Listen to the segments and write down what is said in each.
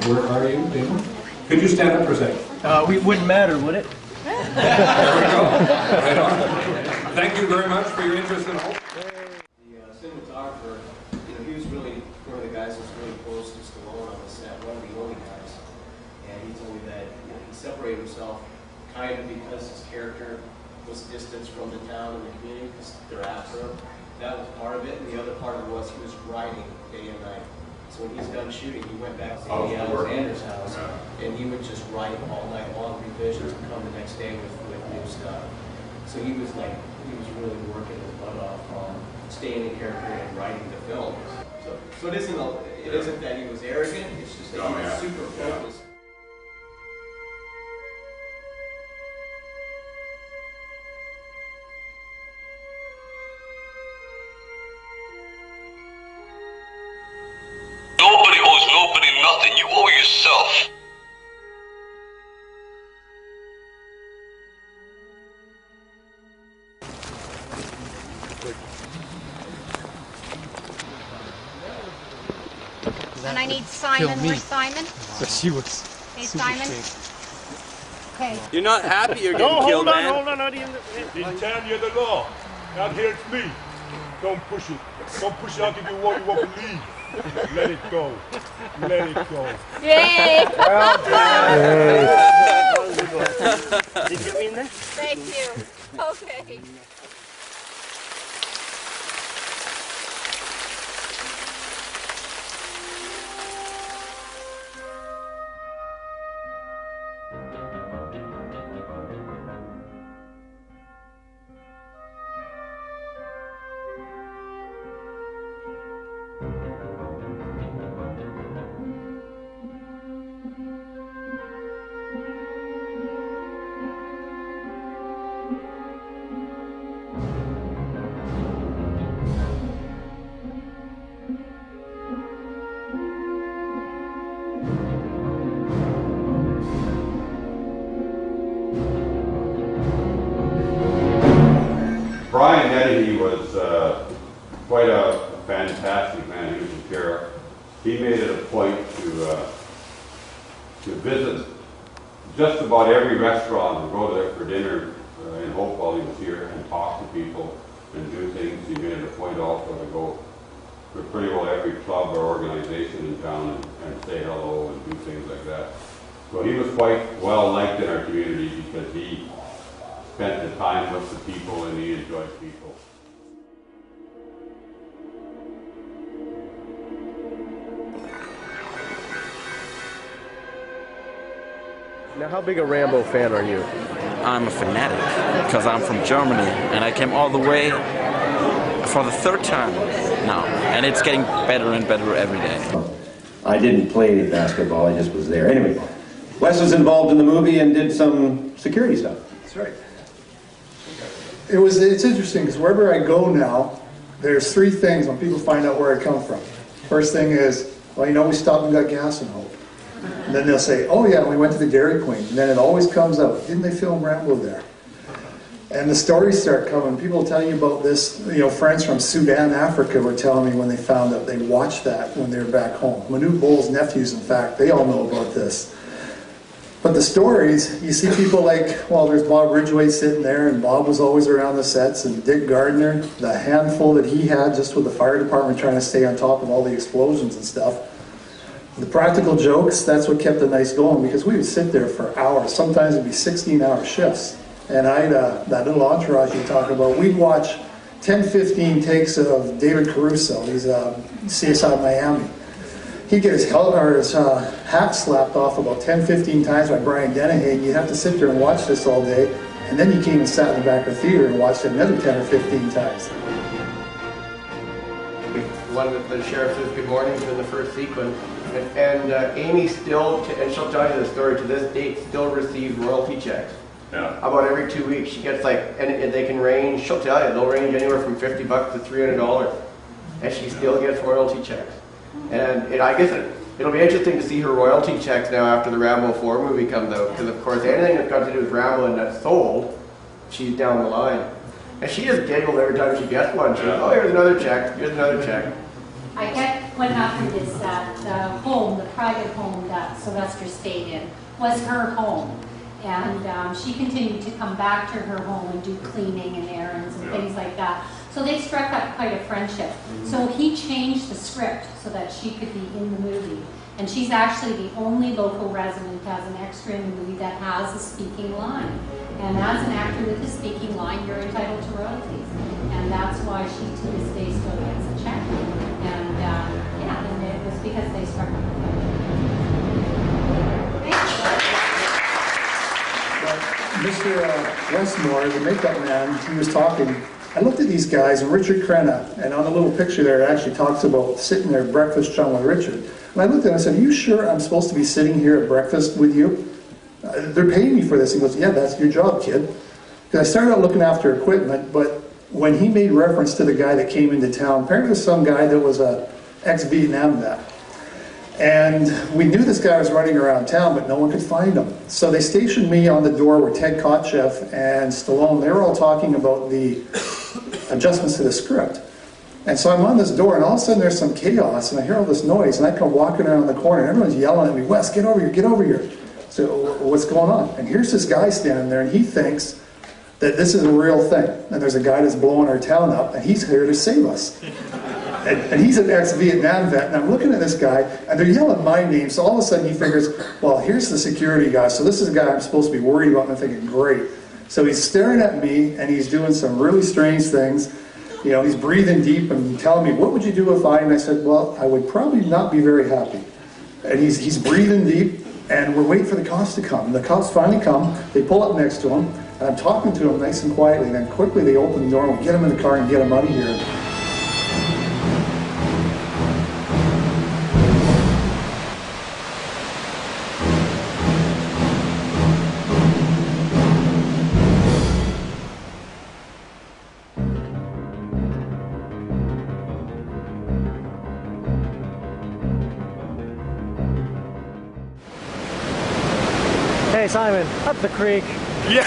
Where are you, Damon? Could you stand up for a second? We wouldn't matter, would it? There we go. Right on. Thank you very much for your interest in Hope. The cinematographer, he was really one of the guys that was really close to Stallone on the set, one of the only guys. And he told me that he separated himself kind of because his character was distanced from the town and the community because they're after him. That was part of it, and the other part of it was he was writing day and night. So when he's done shooting, he went back to Alexander's house, and he would just write all night long revisions and come the next day with new stuff. So he was really working his butt off on staying in character and writing the film. So it isn't that he was arrogant, it's just that he was super focused. Nobody owes nobody nothing. You owe yourself. And I need Simon. Where's Simon? So she was. Hey, Simon. Okay. You're not happy you're getting killed, man. Hold on, in town, you're the law. Out here it's me. Don't push it. Don't push it, I'll give you what you won't believe. Let it go. Let it go. Yay! Well done. Did you get me in there? Thank you. Okay. Brian Eddy was quite a fantastic man. He was a sheriff. He made it a point to visit just about every restaurant and go there for dinner in Hope while he was here and talk to people and do things. He made it a point also to go to pretty well every club or organization in town and say hello and do things like that. So he was quite well liked in our community because he spent the time with the people and he enjoyed people. Now, how big a Rambo fan are you? I'm a fanatic because I'm from Germany and I came all the way for the third time now, and it's getting better and better every day. I didn't play any basketball, I just was there. Anyway, Wes was involved in the movie and did some security stuff. That's right. It's interesting because wherever I go now, there's three things when people find out where I come from. First thing is, well, we stopped and got gas in Hope. And then they'll say, oh yeah, we went to the Dairy Queen. And then it always comes out, didn't they film Rambo there? And the stories start coming. People tell you about this, friends from Sudan, Africa were telling me when they found out, they watched that when they were back home. Manute Bol's nephews, in fact, they all know about this. But the stories, you see people like, well, there's Bob Ridgway sitting there, and Bob was always around the sets, and Dick Gardner, the handful that he had just with the fire department trying to stay on top of all the explosions and stuff. The practical jokes, that's what kept the nights going, because we would sit there for hours. Sometimes it'd be 16-hour shifts. And that little entourage you talk about, we'd watch 10, 15 takes of David Caruso. He's CSI Miami. He'd get his hat slapped off about 10, 15 times by Brian Dennehy. You'd have to sit there and watch this all day. And then you came and sat in the back of the theater and watched it another 10 or 15 times. One of the sheriff says good morning in the first sequence. And Amy still, and she'll tell you the story to this date, still receives royalty checks. Yeah. About every 2 weeks. She gets and they can range, she'll tell you, they'll range anywhere from $50 to $300. And she still gets royalty checks. And I guess it'll be interesting to see her royalty checks now after the Rambo 4 movie comes out. Because of course anything that's got to do with Rambo and that's sold, she's down the line. And she just giggled every time she gets one. She goes, oh, here's another check, here's another check. I kept putting up with this home, the private home that Sylvester stayed in, was her home. And she continued to come back to her home and do cleaning and errands and things like that. So they struck up quite a friendship. So he changed the script so that she could be in the movie. And she's actually the only local resident as an extra in the movie that has a speaking line. And as an actor with a speaking line, you're entitled to royalties. And that's why she, to this day, still gets a check. And yeah, and it was because they struck up a Mr. Westmore, the makeup man, he was talking. I looked at these guys, and Richard Crenna, and on the little picture there, it actually talks about sitting there at breakfast chum with Richard. And I looked at him and I said, are you sure I'm supposed to be sitting here at breakfast with you? They're paying me for this. He goes, yeah, that's your job, kid. Because I started out looking after equipment, but when he made reference to the guy that came into town, apparently it was some guy that was a ex-Vietnam vet. And we knew this guy was running around town, but no one could find him. So they stationed me on the door where Ted Kotcheff and Stallone, they were all talking about the adjustments to the script. And so I'm on this door, and all of a sudden there's some chaos, and I hear all this noise, and I come walking around the corner, and everyone's yelling at me, Wes, get over here, get over here. So what's going on? And here's this guy standing there, and he thinks that this is a real thing, and there's a guy that's blowing our town up, and he's here to save us. And he's an ex-Vietnam vet, and I'm looking at this guy, and they're yelling my name, so all of a sudden he figures, well, here's the security guy, so this is a guy I'm supposed to be worried about, and I'm thinking, great. So he's staring at me, and he's doing some really strange things. You know, he's breathing deep and telling me, what would you do if I, and I said, well, I would probably not be very happy. And he's breathing deep, and we're waiting for the cops to come. And the cops finally come, they pull up next to him, and I'm talking to him nice and quietly, and then quickly they open the door, and we get him in the car and get him out of here. Hey Simon, up the creek. Yeah.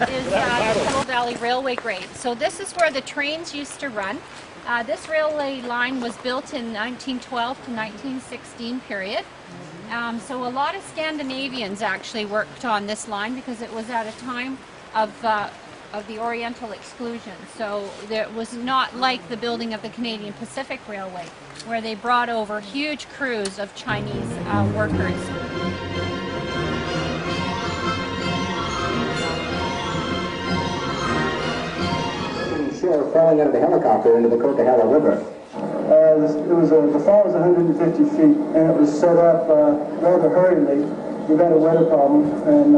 Is the Kettle Valley Railway grade. So this is where the trains used to run. This railway line was built in 1912 to 1916 period. So a lot of Scandinavians actually worked on this line because it was at a time of the Oriental exclusion. So it was not like the building of the Canadian Pacific Railway, where they brought over huge crews of Chinese workers. Shore falling out of the helicopter into the Coquihalla River. The fall was 150 feet, and it was set up rather hurriedly. We had a weather problem, and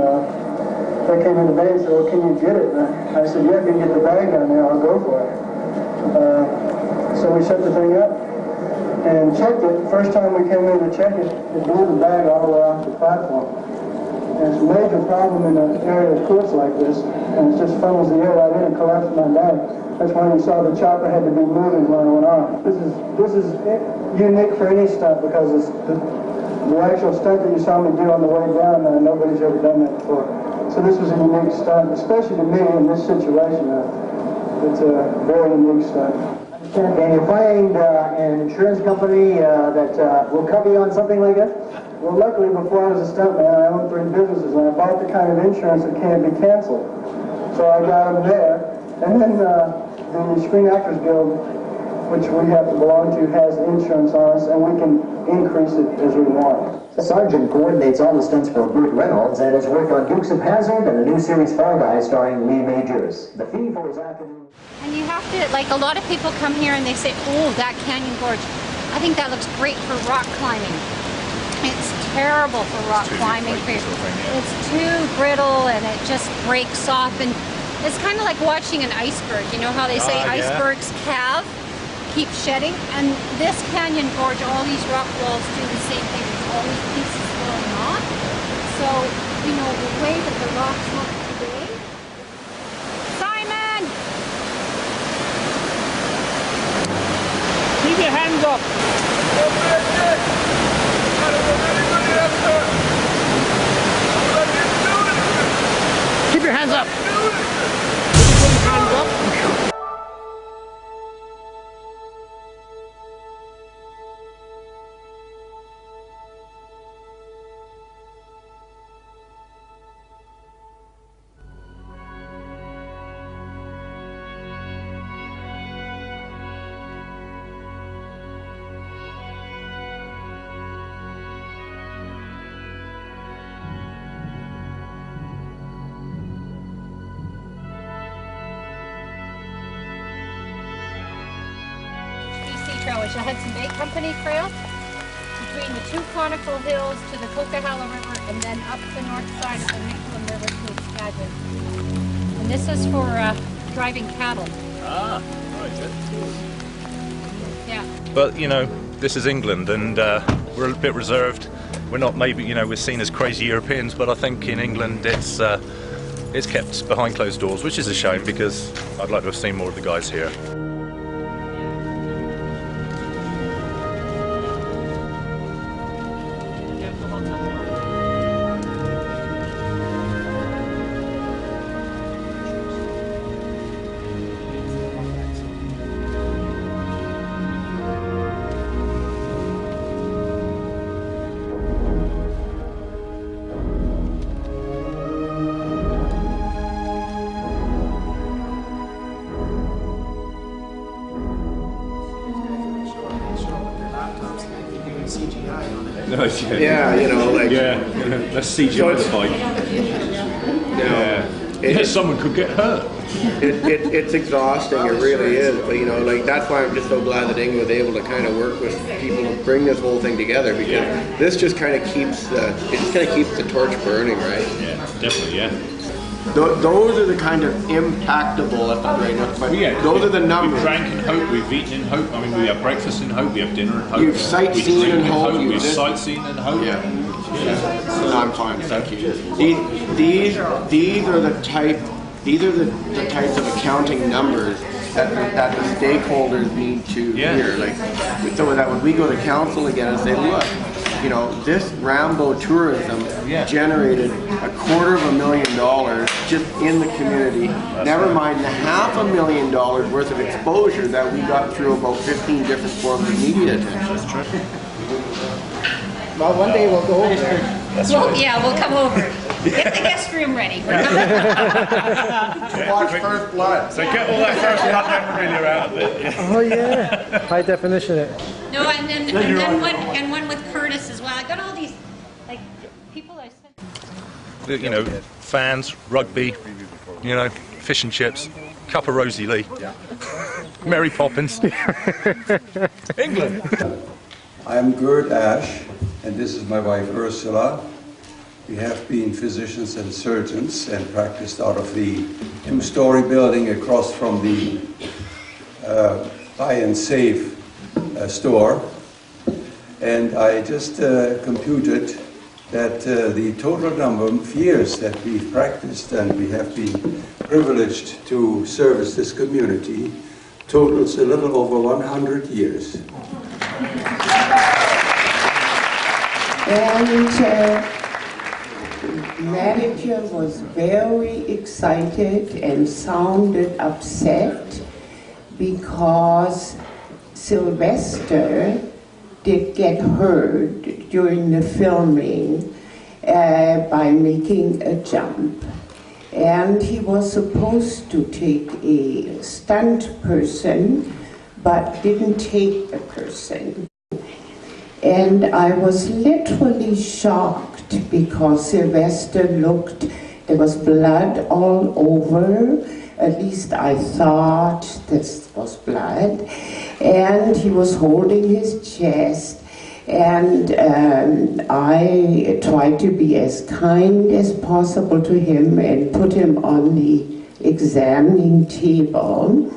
they came in the bay and said, well, can you get it? And I said, yeah, if you can get the bag down there, I'll go for it. So we set the thing up and checked it. First time we came in to check it, it blew the bag all the way off the platform. And it's a major problem in an area of cliffs like this, and it just funnels the air right in and collapses my bag. That's when you saw the chopper had to be moving when it went on. This is unique for any stunt because it's the actual stunt that you saw me do on the way down, nobody's ever done that before. So this was a unique stunt, especially to me in this situation. It's a very unique stunt. Can you find an insurance company that will cover you on something like that? Well, luckily, before I was a stuntman, I owned 3 businesses, and I bought the kind of insurance that can't be canceled. So I got them there. And then the Screen Actors Guild, which we have to belong to, has insurance on us, and we can increase it as we want. The sergeant coordinates all the stunts for Burt Reynolds and has worked on Dukes of Hazzard and a new series Fall Guy starring Lee Majors. The fee for his afternoon... And you have to, like, a lot of people come here and they say, oh, that Canyon Gorge, I think that looks great for rock climbing. It's terrible for rock climbing. It's too brittle and it just breaks off, and it's kind of like watching an iceberg. You know how they say icebergs calve, keep shedding? And this Canyon Gorge, all these rock walls do the same thing. There's all these pieces falling off. So, you know, the way that the rocks look today. Simon! Keep your hands up. Keep your hands up. Hands up. the Hudson Bay Company Trail, between the two conical hills to the Coquihalla River, and then up the north side of the Nicolum River to Skagit. And this is for driving cattle. Ah, right. Yeah. But, you know, this is England, and we're a bit reserved. We're not maybe, you know, we're seen as crazy Europeans, but I think in England it's kept behind closed doors, which is a shame because I'd like to have seen more of the guys here. Yeah, you know, like... Yeah, let's CGI the bike. Yeah. Someone could get hurt. It's exhausting, it really is, but you know, like, that's why I'm just so glad that England was able to kind of work with people to bring this whole thing together, because this just kind of keeps the torch burning, right? Yeah, definitely, yeah. Those are the kind of impactable, that's not right enough, but those are the numbers. We've drank in hope, we've eaten in hope, I mean, we have breakfast in hope, we have dinner in hope. You've sightseen in hope. We've sightseen in hope. Yeah. No, I'm fine, thank you. These are the types of accounting numbers that the stakeholders need to hear. Like, so that when we go to council again and say, look, you know, this Rambo tourism generated $250,000 just in the community. Never mind the $500,000 worth of exposure that we got through about 15 different forms of media attention. That's true. Well, one day we'll go over there. Yeah, we'll come over. Get the guest room ready. Watch First Blood. So get all that First Blood memorabilia out of it. Oh yeah, high definition it. No, and then one with Curtis as well. I got all these, like, people I sent. You know, fans, rugby, you know, fish and chips, cup of Rosie Lee, Mary Poppins, England. I'm Gerd Ash, and this is my wife Ursula. We have been physicians and surgeons and practiced out of the two-story building across from the Buy and Save store. And I just computed that the total number of years that we've practiced and we have been privileged to service this community totals a little over 100 years. And manager was very excited and sounded upset because Sylvester did get hurt during the filming by making a jump. And he was supposed to take a stunt person, but didn't take the person. And I was literally shocked because Sylvester looked, there was blood all over. At least I thought this was blood. And he was holding his chest. And I tried to be as kind as possible to him and put him on the examining table.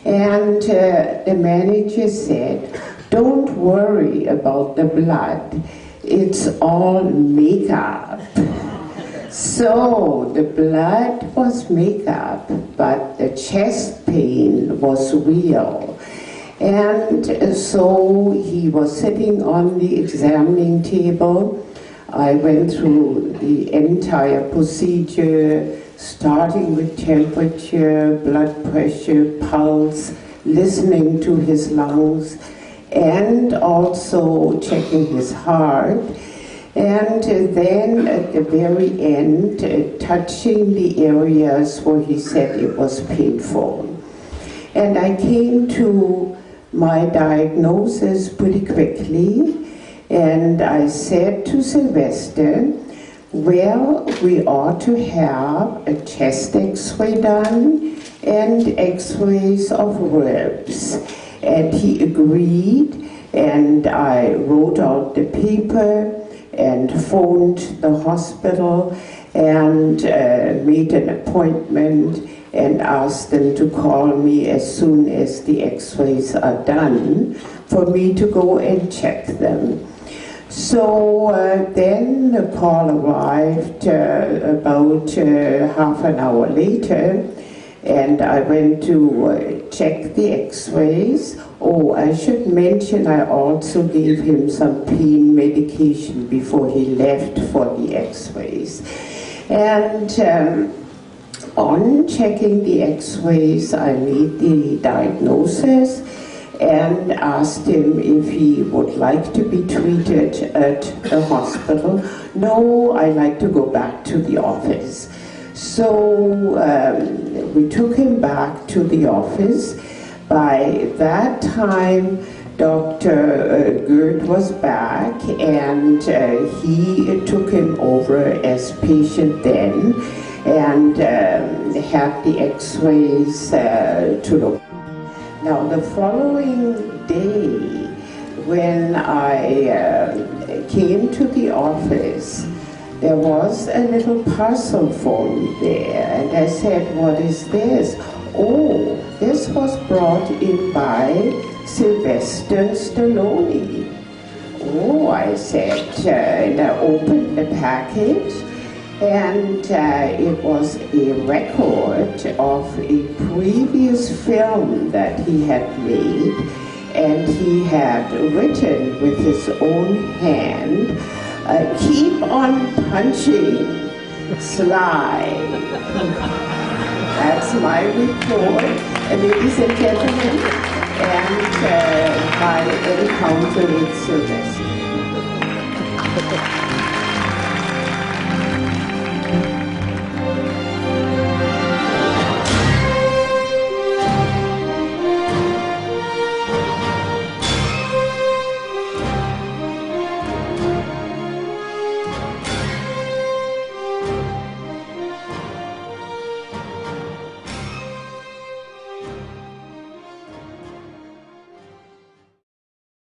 And the manager said, "Don't worry about the blood. It's all makeup." So the blood was makeup, but the chest pain was real. And so he was sitting on the examining table. I went through the entire procedure, starting with temperature, blood pressure, pulse, listening to his lungs, and also checking his heart. And then at the very end, touching the areas where he said it was painful. And I came to my diagnosis pretty quickly, and I said to Sylvester, well, we ought to have a chest x-ray done and x-rays of ribs. And he agreed, and I wrote out the paper and phoned the hospital and made an appointment and asked them to call me as soon as the x-rays are done for me to go and check them. So then the call arrived about half an hour later, and I went to check the x-rays. Oh, I should mention I also gave him some pain medication before he left for the x-rays. And on checking the x-rays, I made the diagnosis and asked him if he would like to be treated at the hospital. No, I like to go back to the office. So we took him back to the office. By that time, Dr. Gert was back, and he took him over as patient then, and had the x-rays to look. Now the following day, when I came to the office, there was a little parcel for me there, and I said, "What is this?" "Oh, this was brought in by Sylvester Stallone." "Oh," I said, and I opened the package, and it was a record of a previous film that he had made, and he had written with his own hand, "Keep on punching, Sly." That's my report, ladies and gentlemen, and my encounter with Sylvester.